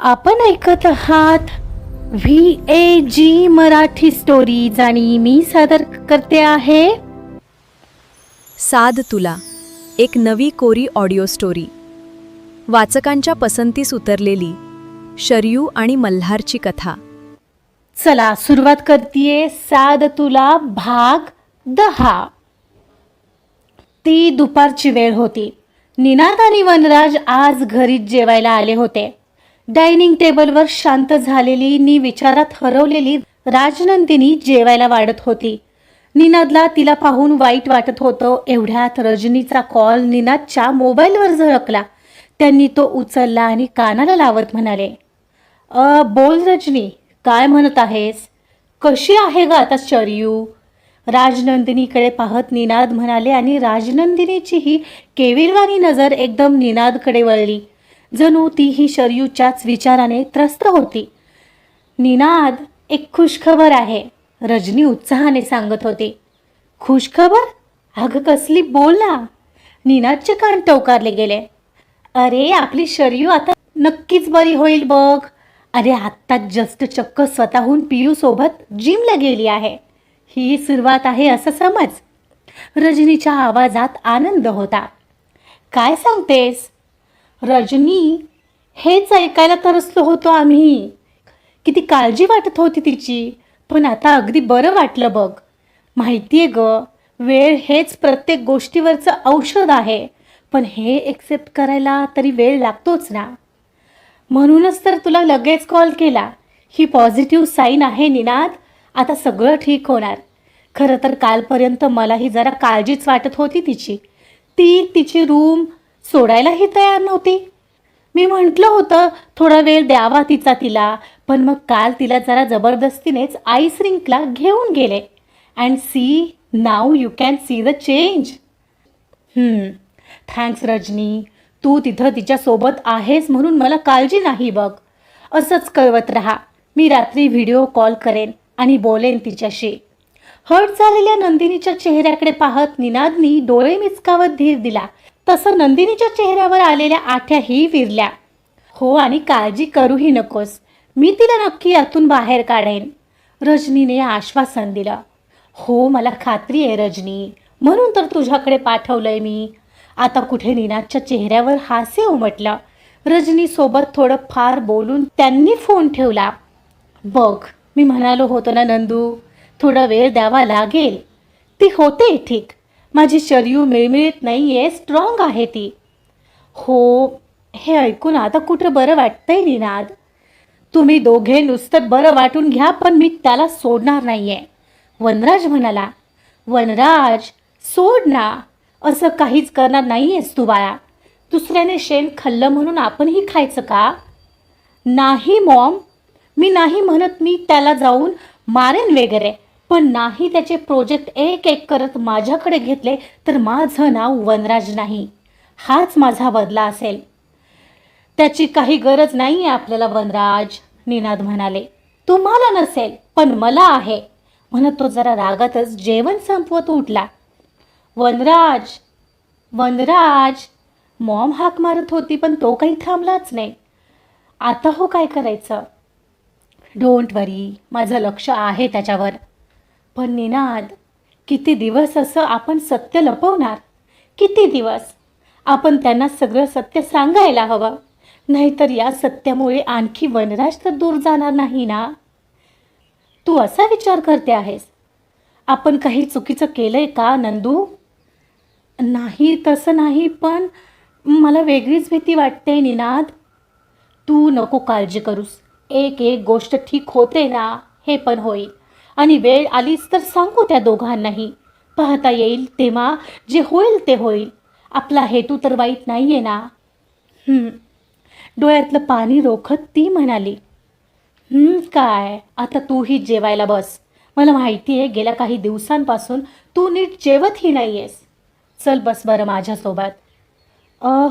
आपण ऐकत आहात VAG मराठी स्टोरीज आणि मी सादर करते आहे साद तुला, एक नवी कोरी ऑडिओ स्टोरी. वाचकांच्या पसंतीस उतरलेली शरयू आणि मल्हारची कथा. चला सुरुवात करतीये साद तुला भाग 10. ती दुपारची वेळ होती. निनाद आणि वनराज आज घरीच जेवायला आले होते. डायनिंग टेबलवर शांत झालेली नि विचारात हरवलेली राजनंदिनी जेवायला वाढत होती. निनादला तिला पाहून वाईट वाटत होतं. एवढ्यात रजनीचा कॉल निनादच्या मोबाईलवर झळकला. त्यांनी तो उचलला आणि कानाला लावत म्हणाले, बोल रजनी, काय म्हणत आहेस? कशी आहे ग आता शरयू? राजनंदिनीकडे पाहत निनाद म्हणाले आणि राजनंदिनीची ही केविलवाणी नजर एकदम निनादकडे वळली. जणू ती ही शरयूच्याच विचाराने त्रस्त होती. निनाद, एक खुशखबर आहे, रजनी उत्साहाने सांगत होती. खुशखबर? अगं कसली, बोल ना. निनादचे कान टवकारले गेले. अरे आपली शरयू आता नक्कीच बरी होईल बघ. अरे आत्ताच जस्ट चक्क स्वतःहून पियू सोबत जिमला गेली आहे. ही सुरुवात आहे असं समज. रजनीच्या आवाजात आनंद होता. काय सांगतेस रजनी? हेच ऐकायला तरसलो होतो आम्ही. किती काळजी वाटत होती तिची, पण आता अगदी बरं वाटलं बघ. माहितीये ग, वेळ हेच प्रत्येक गोष्टीवरचं औषध आहे, पण हे एक्सेप्ट करायला तरी वेळ लागतोच ना. म्हणूनच तर तुला लगेच कॉल केला. ही पॉझिटिव्ह साईन आहे निनाद. आता सगळं ठीक होणार. खरं तर कालपर्यंत मलाही जरा काळजीच वाटत होती तिची. ती तिची रूम सोडायलाही तयार नव्हती. मी म्हटलं होतं थोडा वेळ द्यावा तिला, पण मग काल तिला जरा जबरदस्तीनेच आईस रिंकला घेऊन गेले. And see, now you can see the change. Thanks Rajni, तू तिथं तिच्यासोबत आहेस म्हणून मला काळजी नाही बघ. असंच कळवत राहा. मी रात्री व्हिडिओ कॉल करेन आणि बोलेन तिच्याशी. हर्ट झालेल्या नंदिनीच्या चेहऱ्याकडे पाहत निनादनी डोळे मिचकावत धीर दिला. तसं नंदिनीच्या चेहऱ्यावर आलेल्या आठ्याही विरल्या. हो, आणि काळजी करूही नकोस, मी तिला नक्की यातून बाहेर काढेन, रजनीने आश्वासन दिलं. हो, मला खात्री आहे रजनी, म्हणून तर तुझ्याकडे पाठवलंय मी. आता कुठे निनादच्या चेहऱ्यावर हास्य उमटलं. रजनीसोबत थोडं फार बोलून त्यांनी फोन ठेवला. बघ, मी म्हणालो होतो ना नंदू, थोडा वेळ द्यावा लागेल. ती होते ठीक. माझी शरयू मिळमिळीत नाही आहे, स्ट्रॉंग आहे ती. हो, हे ऐकून आता कुठं बरं वाटतंय निनाद. तुम्ही दोघे नुसतं बरं वाटून घ्या, पण मी त्याला सोडणार नाही आहे, वनराज म्हणाला. वनराज, सोड ना. असं काहीच करणार नाही आहेस तू बाळा. दुसऱ्याने शेण खाल्लं म्हणून आपणही खायचं का? नाही मॉम, मी नाही म्हणत मी त्याला जाऊन मारेन वगैरे, पण नाही त्याचे प्रोजेक्ट एक एक करत माझ्याकडे घेतले तर माझं नाव वनराज नाही. हाच माझा बदला असेल. त्याची काही गरज नाही आहे आपल्याला वनराज, निनाद म्हणाले. तुम्हाला नसेल पण मला आहे, म्हणत तो जरा रागातच जेवण संपवत उठला. वनराज, वनराज, मॉम हाक मारत होती पण तो काही थांबलाच नाही. आता हो काय करायचं? डोंट वरी, माझं लक्ष आहे त्याच्यावर. पण निनाद, किती दिवस असं आपण सत्य लपवणार? किती दिवस? आपण त्यांना सगळं सत्य सांगायला हवं, नाहीतर या सत्यामुळे आणखी वनराज तर दूर जाणार नाही ना. तू असा विचार करते आहेस? आपण काही चुकीचं केलंय का नंदू? नाही, तसं नाही, पण मला वेगळीच भीती वाटते निनाद. तू नको काळजी करूस. एक एक गोष्ट ठीक होते ना, हे पण होईल. आणि वेळ आलीच तर सांगू त्या दोघांनाही. पाहता येईल तेव्हा जे होईल ते होईल. आपला हेतू तर वाईट नाही आहे ना. डोळ्यातलं पाणी रोखत ती म्हणाली. काय, आता तूही जेवायला बस. मला माहिती आहे गेल्या काही दिवसांपासून तू नीट जेवतही नाही आहेस. चल बस बरं माझ्यासोबत.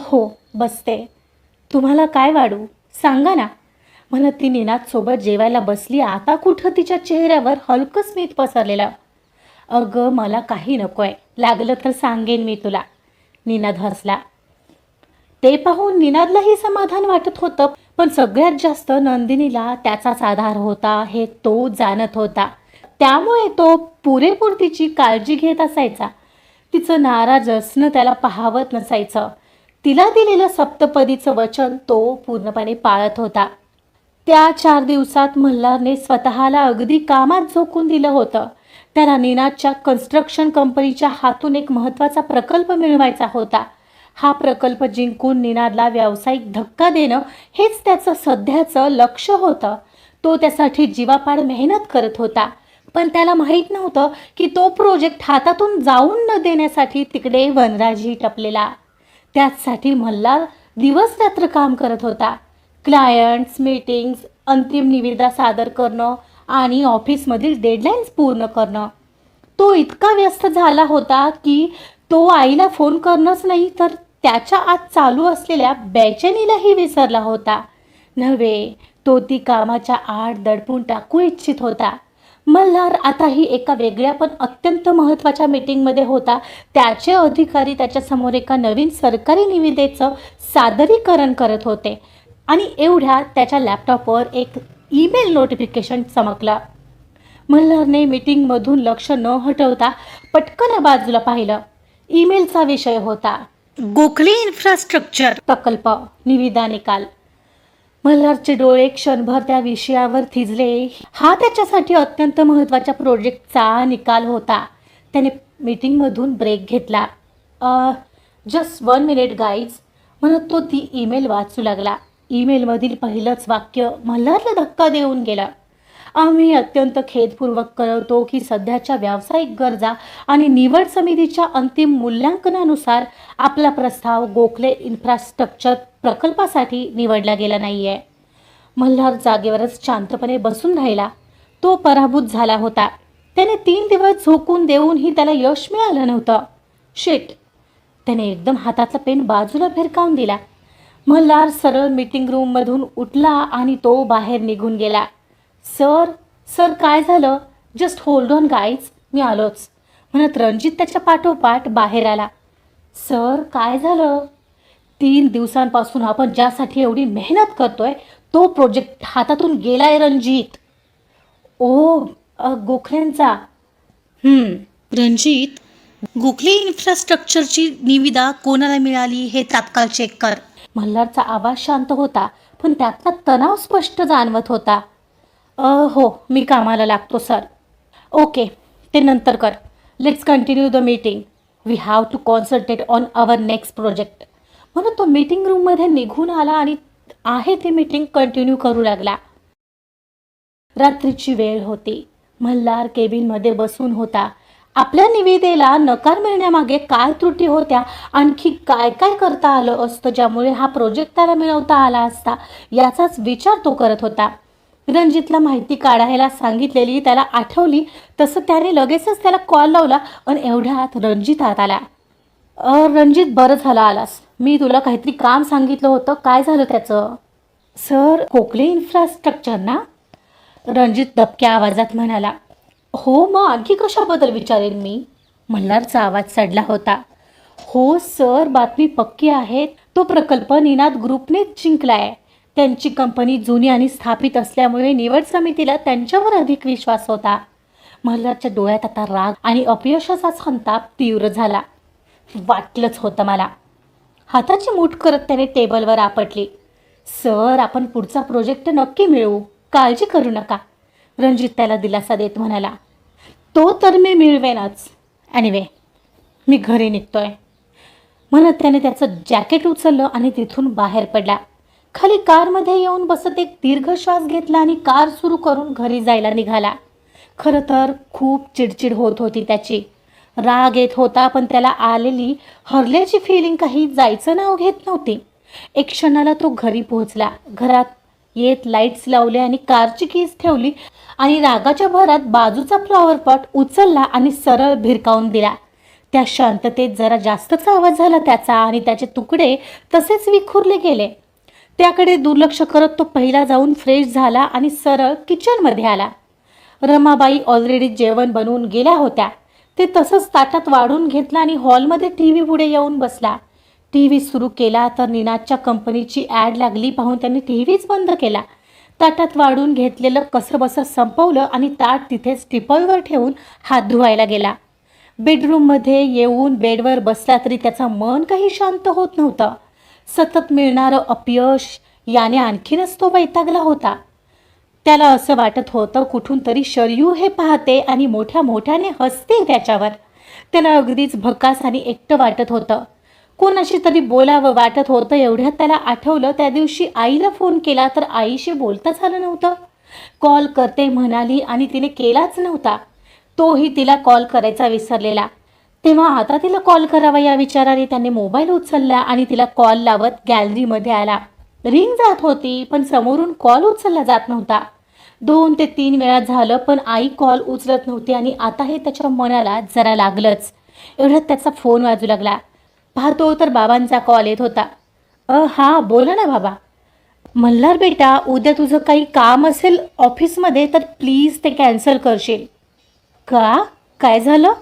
हो, बसते. तुम्हाला काय वाढू सांगा ना, म्हणत ती निनादसोबत जेवायला बसली. आता कुठं तिच्या चेहऱ्यावर हलकं स्मित पसरलेलं. अगं मला काही नको आहे, लागलं तर सांगेन मी तुला, निनाद हसला. ते पाहून निनादलाही समाधान वाटत होतं, पण सगळ्यात जास्त नंदिनीला त्याचाच आधार होता हे तो जाणत होता. त्यामुळे तो पुरेपूर तिची काळजी घेत असायचा. तिचं नाराज असणं त्याला पाहावत नसायचं. तिला दिलेलं सप्तपदीचं वचन तो पूर्णपणे पाळत होता. त्या 4 दिवसात मल्हारने स्वतःला अगदी कामात झोकून दिलं होतं. त्याला निनादच्या कन्स्ट्रक्शन कंपनीच्या हातून एक महत्त्वाचा प्रकल्प मिळवायचा होता. हा प्रकल्प जिंकून निनादला व्यावसायिक धक्का देणं हेच त्याचं सध्याचं लक्ष होतं. तो त्यासाठी जीवापाड मेहनत करत होता. पण त्याला माहीत नव्हतं की तो प्रोजेक्ट हातातून जाऊन न देण्यासाठी तिकडे वनराजी टपलेला. त्याचसाठी मल्हार दिवस रात्र काम करत होता. क्लायंट्स, मीटिंग्स, अंतिम निविदा सादर करणं आणि ऑफिसमधील डेडलाईन्स पूर्ण करणं. तो इतका व्यस्त झाला होता की तो आईला फोन करणंच नाही तर त्याच्या आत चालू असलेल्या बेचैनीलाही विसरला होता. नव्हे, तो ती कामाच्या आड दडपून टाकू इच्छित होता. मल्हार आताही एका वेगळ्या पण अत्यंत महत्त्वाच्या मीटिंगमध्ये होता. त्याचे अधिकारी त्याच्यासमोर एका नवीन सरकारी निविदेचं सादरीकरण करत होते आणि एवढ्यात त्याच्या लॅपटॉपवर एक ईमेल नोटिफिकेशन चमकलं. मल्हारने मीटिंगमधून लक्ष न हटवता पटकन बाजूला पाहिलं. ईमेलचा विषय होता गोखले इन्फ्रास्ट्रक्चर प्रकल्प निविदा निकाल. मल्हारचे डोळे क्षणभर त्या विषयावर थिजले. हा त्याच्यासाठी अत्यंत महत्त्वाच्या प्रोजेक्टचा निकाल होता. त्याने मीटिंगमधून ब्रेक घेतला. जस्ट 1 मिनिट गाईज म्हणत तो ती ईमेल वाचू लागला. ईमेलमधील पहिलंच वाक्य मल्हारला धक्का देऊन गेलं. आम्ही अत्यंत खेदपूर्वक कळवतो की सध्याच्या व्यावसायिक गरजा आणि निवड समितीच्या अंतिम मूल्यांकनानुसार आपला प्रस्ताव गोखले इन्फ्रास्ट्रक्चर प्रकल्पासाठी निवडला गेला नाही आहे. मल्हार जागेवरच शांतपणे बसून राहिला. तो पराभूत झाला होता. त्याने 3 दिवस झोकून देऊनही त्याला यश मिळालं नव्हतं. शिट. त्याने एकदम हातातला पेन बाजूला भिरकावून दिला. मल्हार सरळ मीटिंग रूममधून उठला आणि तो बाहेर निघून गेला. सर काय झालं? जस्ट होल्ड ऑन गाईज, मी आलोच म्हणत रणजित त्याच्या पाठोपाठ बाहेर आला. सर काय झालं? 3 दिवसांपासून आपण ज्यासाठी एवढी मेहनत करतोय तो प्रोजेक्ट हातातून गेलाय रणजित. गोखलेंचा. रणजित, गोखले इन्फ्रास्ट्रक्चरची निविदा कोणाला मिळाली हे तात्काळ चेक कर. मल्हारचा आवाज शांत होता पण त्यातला तणाव स्पष्ट जाणवत होता. हो, मी कामाला लागतो सर. ओके, ते नंतर कर. Let's continue the meeting. We have to concentrate on our next project. म्हणून तो मीटिंग रूममध्ये निघून आला आणि ती मीटिंग कंटिन्यू करू लागला. रात्रीची वेळ होती. मल्हार केबिनमध्ये बसून होता. आपल्या निविदेला नकार मिळण्यामागे काय त्रुटी होत्या, आणखी काय काय करता आलं असतं ज्यामुळे हा प्रोजेक्ट त्याला मिळवता आला असता याचाच विचार तो करत होता. रणजितला माहिती काढायला सांगितलेली त्याला आठवली तसं त्याने लगेचच त्याला कॉल लावला आणि एवढ्यात रणजित आत आला. रणजित, बरं झालं आलास. मी तुला काहीतरी काम सांगितलं होतं, काय झालं त्याचं? सर, गोखले इन्फ्रास्ट्रक्चर ना? रणजित दबक्या आवाजात म्हणाला. हो, मग आणखी कशाबद्दल विचारेन मी? मल्हारचा आवाज चढला होता. हो सर, बातमी पक्की आहे. तो प्रकल्प निनाद ग्रुपने जिंकलाय. त्यांची कंपनी जुनी आणि स्थापित असल्यामुळे निवड समितीला त्यांच्यावर अधिक विश्वास होता. मल्हारच्या डोळ्यात आता राग आणि अपयशाचा संताप तीव्र झाला. वाटलंच होतं मला. हाताची मूठ करत त्याने टेबलवर आपटली. सर, आपण पुढचा प्रोजेक्ट नक्की मिळवू, काळजी करू नका. रणजित त्याला दिलासा देत म्हणाला. तो तर मी मिळवेनच. एनिवे, मी घरी निघतोय म्हणत त्याने त्याचं जॅकेट उचललं आणि तिथून बाहेर पडला. खाली कारमध्ये येऊन बसत एक दीर्घ श्वास घेतला आणि कार सुरू करून घरी जायला निघाला. खरं तर खूप चिडचिड होत होती त्याची. राग येत होता पण त्याला आलेली हरल्याची फिलिंग काही जायचं नाव घेत नव्हती. एक क्षणाला तो घरी पोहोचला. घरात येत लाईट्स लावले आणि कारची कीज ठेवली आणि रागाच्या भरात बाजूचा फ्लॉवर पॉट उचलला आणि सरळ भिरकावून दिला. त्या शांततेत जरा जास्तच आवाज झाला त्याचा आणि त्याचे तुकडे तसेच विखुरले गेले. त्याकडे दुर्लक्ष करत तो पहिला जाऊन फ्रेश झाला आणि सरळ किचनमध्ये आला. रमाबाई ऑलरेडी जेवण बनवून गेल्या होत्या. ते तसंच ताटात वाढून घेतलं आणि हॉलमध्ये TV पुढे येऊन बसला. टी व्ही सुरू केला तर निनादच्या कंपनीची ॲड लागली पाहून त्यांनी टी व्हीच बंद केला. ताटात वाढून घेतलेलं कसंबसं संपवलं आणि ताट तिथेच टिपॉयवर ठेवून हात धुवायला गेला. बेडरूममध्ये येऊन बेडवर बसला तरी त्याचं मन काही शांत होत नव्हतं. सतत मिळणारं अपयश याने आणखीनच तो वैतागला होता. त्याला असं वाटत होतं कुठून तरी शरयू हे पाहते आणि मोठ्या मोठ्याने हसते त्याच्यावर. त्याला अगदीच भकास आणि एकटं वाटत होतं. कोणाशी तरी बोलावं वाटत होतं. एवढ्यात त्याला आठवलं त्या दिवशी आईला फोन केला तर आईशी बोलता झालं नव्हतं. कॉल करते म्हणाली आणि तिने केलाच नव्हता. तोही तिला कॉल करायचा विसरलेला. तेव्हा आता तिला कॉल करावा या विचाराने त्याने मोबाईल उचलला आणि तिला कॉल लावत गॅलरीमध्ये आला. रिंग जात होती पण समोरून कॉल उचलला जात नव्हता. 2 ते 3 वेळा झालं पण आई कॉल उचलत नव्हती आणि आता हे त्याच्या मनाला जरा लागलंच. एवढ्यात त्याचा फोन वाजू लागला. पाहतो तर बाबांचा कॉल येत होता. हां बोला ना बाबा. मल्हार बेटा, उद्या तुझं काही काम असेल ऑफिसमध्ये तर प्लीज ते कॅन्सल करशील. का? काय झालं?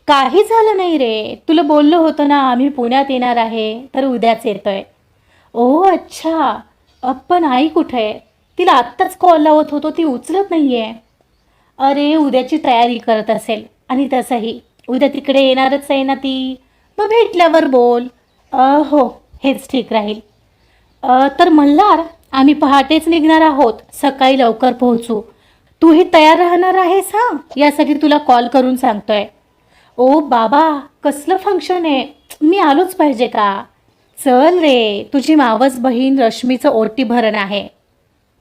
काही झालं नाही रे. तुला बोललो होतं ना आम्ही पुण्यात येणार आहे तर उद्याच येतोय. ओ अच्छा. पण आई कुठे आहे? तिला आत्ताच कॉल लावत होतो ती उचलत नाही आहे. अरे उद्याची तयारी करत असेल आणि तसंही उद्या तिकडे येणारच आहे ना ती. मग भेटल्यावर बोल. हो हेच ठीक राहील. तर मल्हार आम्ही पहाटेच निघणार आहोत. सकाळी लवकर पोहोचू. तूही तयार राहणार आहेस हां, यासाठी तुला कॉल करून सांगतोय. ओ बाबा कसलं फंक्शन आहे? मी आलोच पाहिजे का? चल रे, तुझी मावस बहीण रश्मीचं ओटी भरण आहे.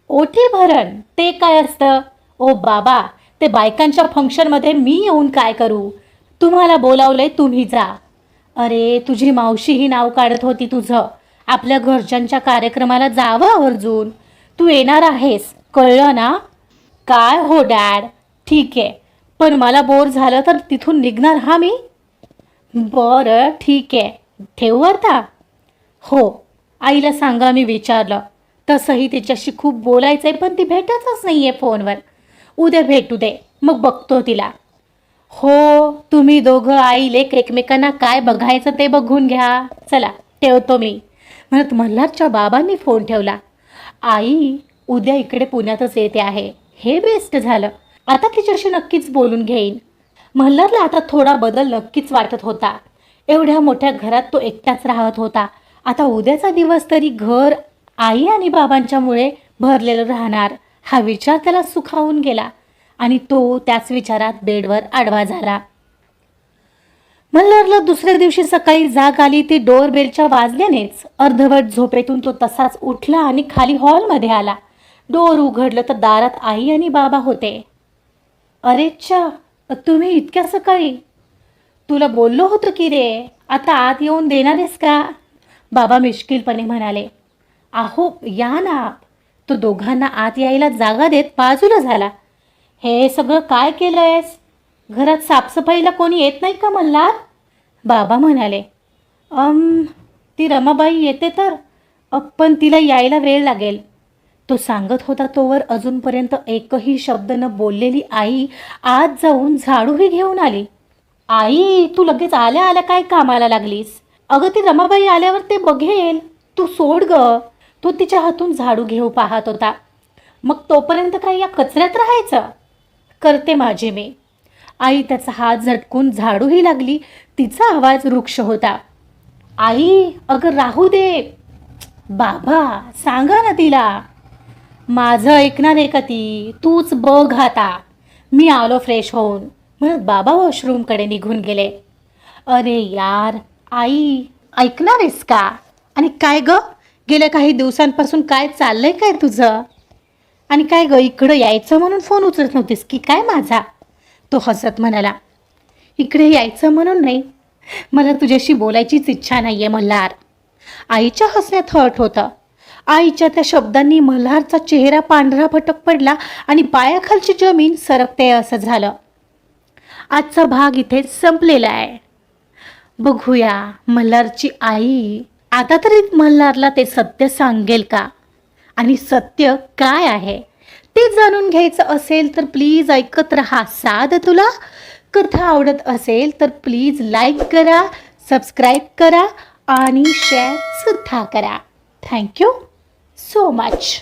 ओटी भरण ते काय असतं? ओ बाबा ते बायकांच्या फंक्शनमध्ये मी येऊन काय करू? तुम्हाला बोलावलंय तुम्ही जा. अरे तुझी मावशीही नाव काढत होती तुझं. आपल्या घरच्यांच्या कार्यक्रमाला जावं आवर्जून. तू येणार आहेस कळलं ना? काय हो डॅड. ठीक आहे पण मला बोर झालं तर तिथून निघणार हा मी. बरं ठीक आहे ठेवू आता. हो आईला सांगा मी विचारलं. तसंही तिच्याशी खूप बोलायचं आहे पण ती भेटतच नाही आहे फोनवर. उद्या भेटू दे मग बघतो तिला. हो तुम्ही दोघं आई लेक एकमेकांना काय बघायचं ते बघून घ्या. चला ठेवतो मी म्हणत मल्हारच्या बाबांनी फोन ठेवला. आई उद्या इकडे पुण्यातच येते आहे. हे बेस्ट झालं. आता तिच्याशी नक्कीच बोलून घेईन. मल्हारला आता थोडा बदल नक्कीच वाटत होता. एवढ्या मोठ्या घरात तो एकटाच राहत होता. आता उद्याचा दिवस तरी घर आई आणि बाबांच्यामुळे भरलेलं राहणार हा विचार त्याला सुखावून गेला आणि तो त्याच विचारात बेडवर आडवा झाला. मल्हारला दुसऱ्या दिवशी सकाळी जाग आली ती डोअरबेलच्या वाजल्यानेच. अर्धवट झोपेतून तो तसाच उठला आणि खाली हॉलमध्ये आला. डोअर उघडलं तर दारात आई आणि बाबा होते. अरेच्छा तुम्ही इतक्या सकाळी? तुला बोललो होतं की रे आता आत येऊन देणार आहेस का? बाबा मिश्किलपणे म्हणाले. आहो या ना. तो दोघांना आत यायला जागा देत बाजूला झाला. हे सगळं काय केलंयस? घरात साफसफाईला कोणी येत नाही का मल्हार? बाबा म्हणाले. ती रमाबाई येते तर पण तिला यायला वेळ लागेल. तो सांगत होता तोवर अजूनपर्यंत एकही शब्द न बोललेली आई आत जाऊन झाडूही घेऊन आली. आई तू लगेच आल्या आल्या काय कामाला लागलीस? अगं ती रमाबाई आल्यावर ते बघेल. तू सोड ग. तो तिच्या हातून झाडू घेऊ पाहत होता. मग तोपर्यंत काय या कचऱ्यात राहायचं? करते माझे मी. आई त्याचा हात झटकून झाडूही लागली. तिचा आवाज वृक्ष होता. आई अगं राहू दे. बाबा सांगा ना तिला. माझं ऐकणार आहे का ती? तूच बघ आता. मी आलो फ्रेश होऊन म्हणत बाबा वॉशरूमकडे निघून गेले. अरे यार आई ऐकणार आहेस का? आणि काय ग गेल्या काही दिवसांपासून काय चाललंय काय तुझं? आणि काय ग इकडं यायचं म्हणून फोन उचलत नव्हतीस की काय माझा? तो हसत म्हणाला. इकडे यायचं म्हणून नाही, मला तुझ्याशी बोलायचीच इच्छा नाही आहे मल्हार. आईच्या हसण्यात हट होतं. आईच्या त्या शब्दांनी मल्हारचा चेहरा पांढरा फटक पडला आणि पायाखालची जमीन सरकते असं झालं. आजचा भाग इथे संपलेला आहे. बघूया मल्हारची आई आता तरी मल्हारला ते सत्य सांगेल का? आणि सत्य काय आहे ते जाणून घ्यायचं असेल तर प्लीज ऐकत रहा. साध तुला कथा आवडत असेल तर प्लीज लाईक करा, सबस्क्राईब करा आणि शेअर सुद्धा करा. Thank you so much.